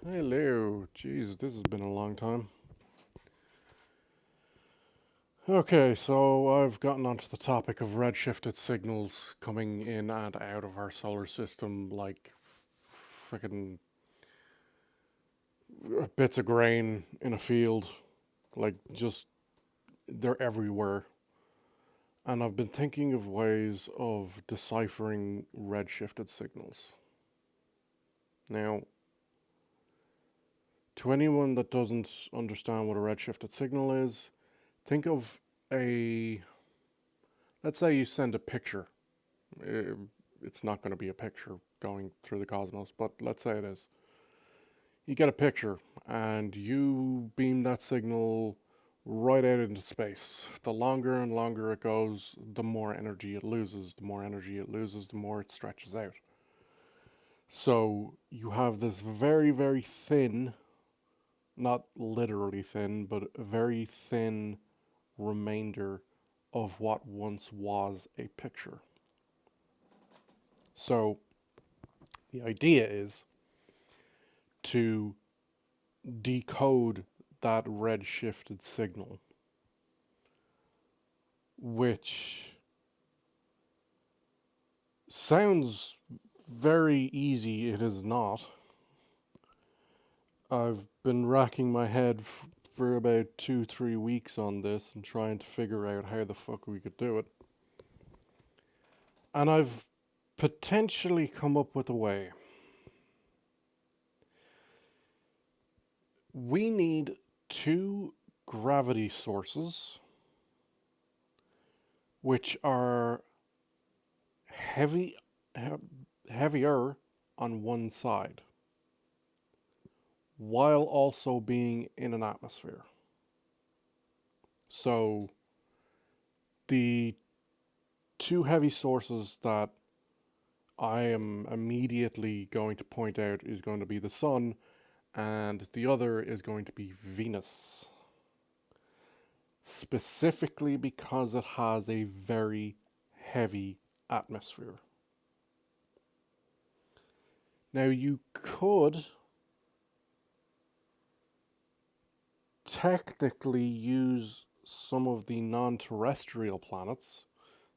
Hello. Jeez, this has been a long time. Okay, so I've gotten onto the topic of redshifted signals coming in and out of our solar system like freaking bits of grain in a field. Like, just, they're everywhere. And I've been thinking of ways of deciphering redshifted signals. Now, to anyone that doesn't understand what a redshifted signal is, think of a. Let's say you send a picture. Uh, It's not going to be a picture going through the cosmos, but let's say it is. You get a picture and you beam that signal right out into space. The longer and longer it goes, the more energy it loses. The more energy it loses, the more it stretches out. So you have this very, very thin, not literally thin, but very thin remainder of what once was a picture. So the idea is to decode that red shifted signal, which sounds very easy. It is not. I've been racking my head for about 2-3 weeks on this and trying to figure out how the fuck we could do it. And I've potentially come up with a way. We need two gravity sources which are heavy, heavier on one side, while also being in an atmosphere. So the two heavy sources that I am immediately going to point out is going to be the sun, and the other is going to be Venus. Specifically because it has a very heavy atmosphere. Now, you could technically use some of the non terrestrial planets,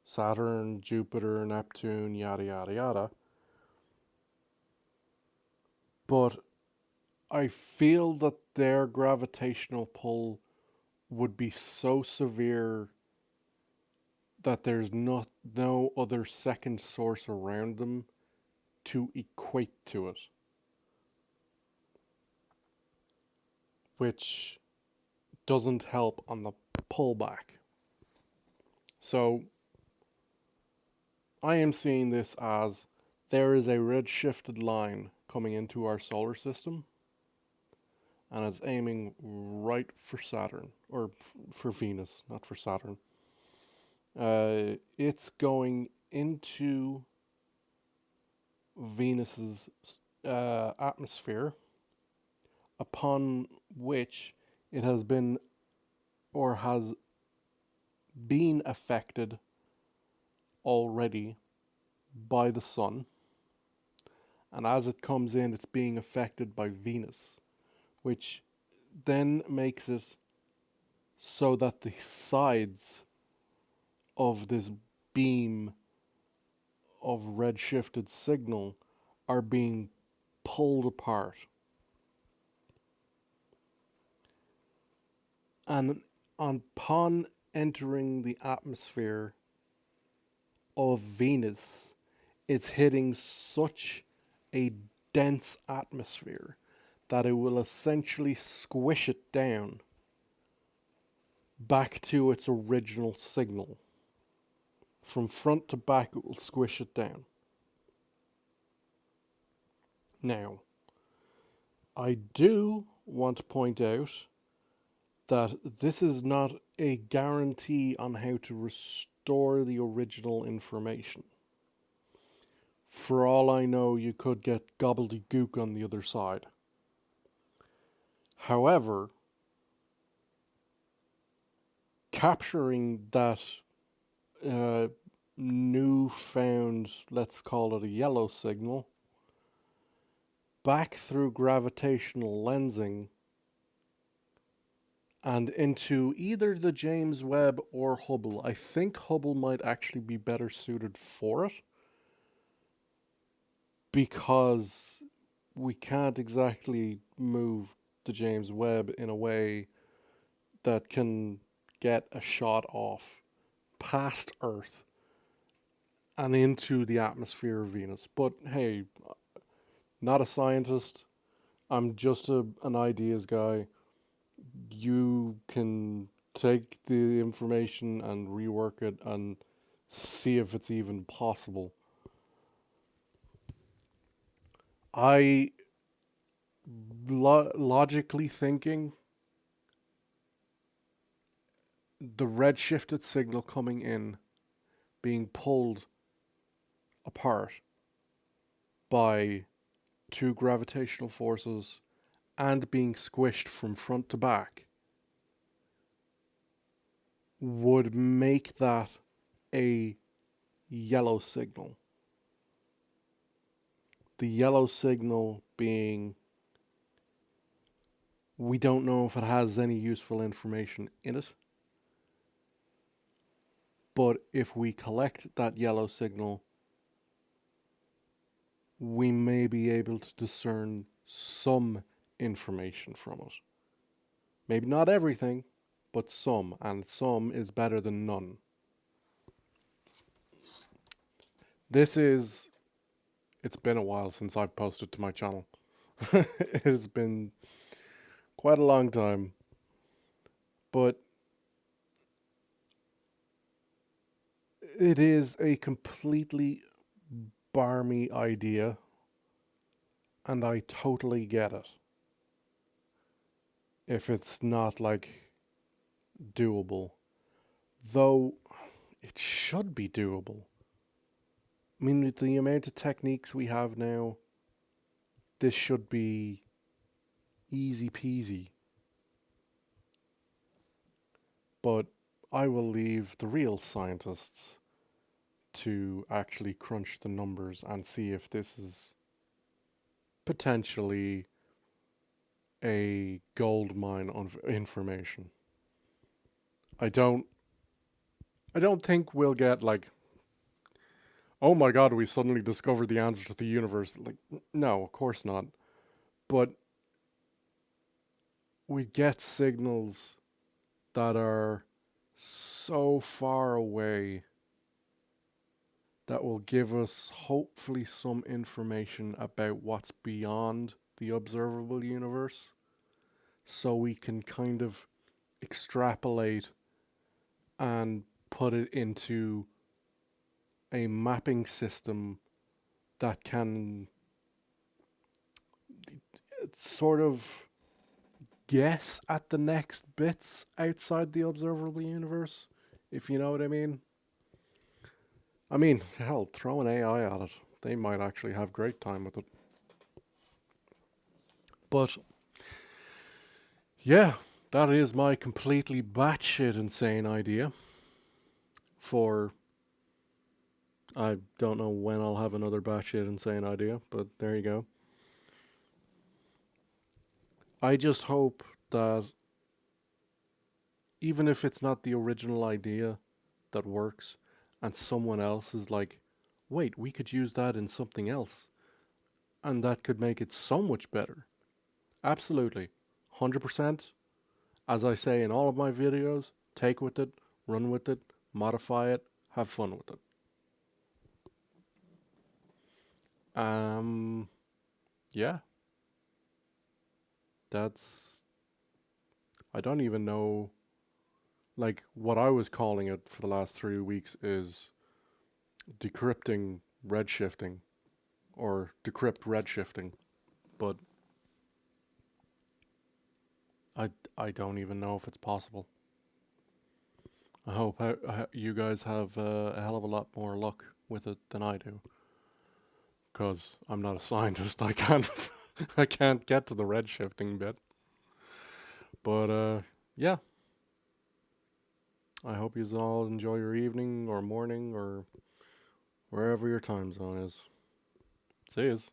Saturn, Jupiter, Neptune, yada yada yada, but I feel that their gravitational pull would be so severe that there's no other second source around them to equate to it, which doesn't help on the pullback. So I am seeing this as there is a red-shifted line coming into our solar system, and it's aiming right for Saturn, or for Venus, not for Saturn. It's going into Venus's atmosphere, upon which it has been or has been affected already by the sun. And as it comes in, it's being affected by Venus, which then makes it so that the sides of this beam of red-shifted signal are being pulled apart. And upon entering the atmosphere of Venus, it's hitting such a dense atmosphere that it will essentially squish it down back to its original signal. From front to back, it will squish it down. Now, I do want to point out that this is not a guarantee on how to restore the original information. For all I know, you could get gobbledygook on the other side. However, capturing that uh, newfound, let's call it a yellow signal, back through gravitational lensing and into either the James Webb or Hubble. I think Hubble might actually be better suited for it because we can't exactly move the James Webb in a way that can get a shot off past Earth and into the atmosphere of Venus. But hey, not a scientist. I'm just an ideas guy. You can take the information and rework it and see if it's even possible. I logically thinking, the redshifted signal coming in being pulled apart by two gravitational forces and being squished from front to back would make that a yellow signal. The yellow signal being, we don't know if it has any useful information in it, but if we collect that yellow signal, we may be able to discern some information from it. Maybe not everything, but some, and some is better than none. It's been a while since I've posted to my channel. It has been quite a long time, but it is a completely barmy idea, and I totally get it. If it's not like doable, though it should be doable. I mean, with the amount of techniques we have now, this should be easy peasy. But I will leave the real scientists to actually crunch the numbers and see if this is potentially a gold mine of information. I don't think we'll get like, oh my god, we suddenly discovered the answer to the universe. Like, no, of course not. But we get signals that are so far away that will give us hopefully some information about what's beyond the observable universe, so we can kind of extrapolate and put it into a mapping system that can sort of guess at the next bits outside the observable universe, if you know what I mean. I mean, hell, throw an AI at it. They might actually have great time with it. But yeah, that is my completely batshit insane idea for, I don't know when I'll have another batshit insane idea, but there you go. I just hope that even if it's not the original idea that works, and someone else is like, wait, we could use that in something else, and that could make it so much better. Absolutely. 100%. As I say in all of my videos, take with it, run with it, modify it, have fun with it. Yeah. That's, I don't even know, like, what I was calling it for the last 3 weeks is decrypting redshifting, or decrypt redshifting, but I don't even know if it's possible. I hope you guys have a hell of a lot more luck with it than I do, because I'm not a scientist. I can't I can't get to the redshifting bit. But yeah, I hope you all enjoy your evening or morning or wherever your time zone is. See yous.